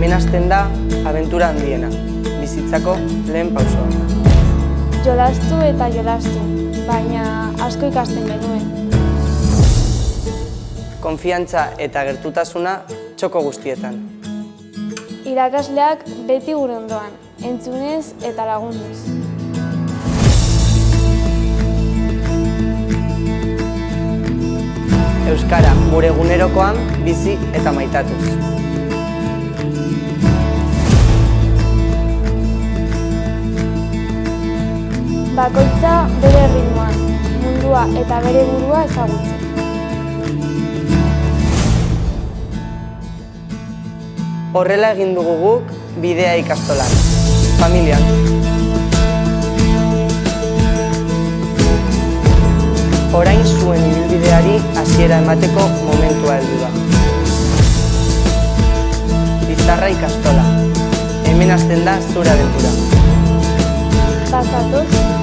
Hemen hasten da abentura handiena, bizitzako lehen pausoa. Jolastu eta jolastu, baina asko ikasten genuen. Konfiantza eta gertutasuna txoko guztietan. Irakasleak beti gure ondoan, entzunez eta lagunduz. Euskara gure egunerokoan bizi eta maitatuz. Bakoitza bere ritmoan, mundua eta bere burua ezagutzen. Horrela egin dugu guk bidea ikastolan, familian. Orain zuen ibilbideari hasiera emateko momentua heldu da. Bizarra ikastola, hemen hasten da zure abentura. Bazatoz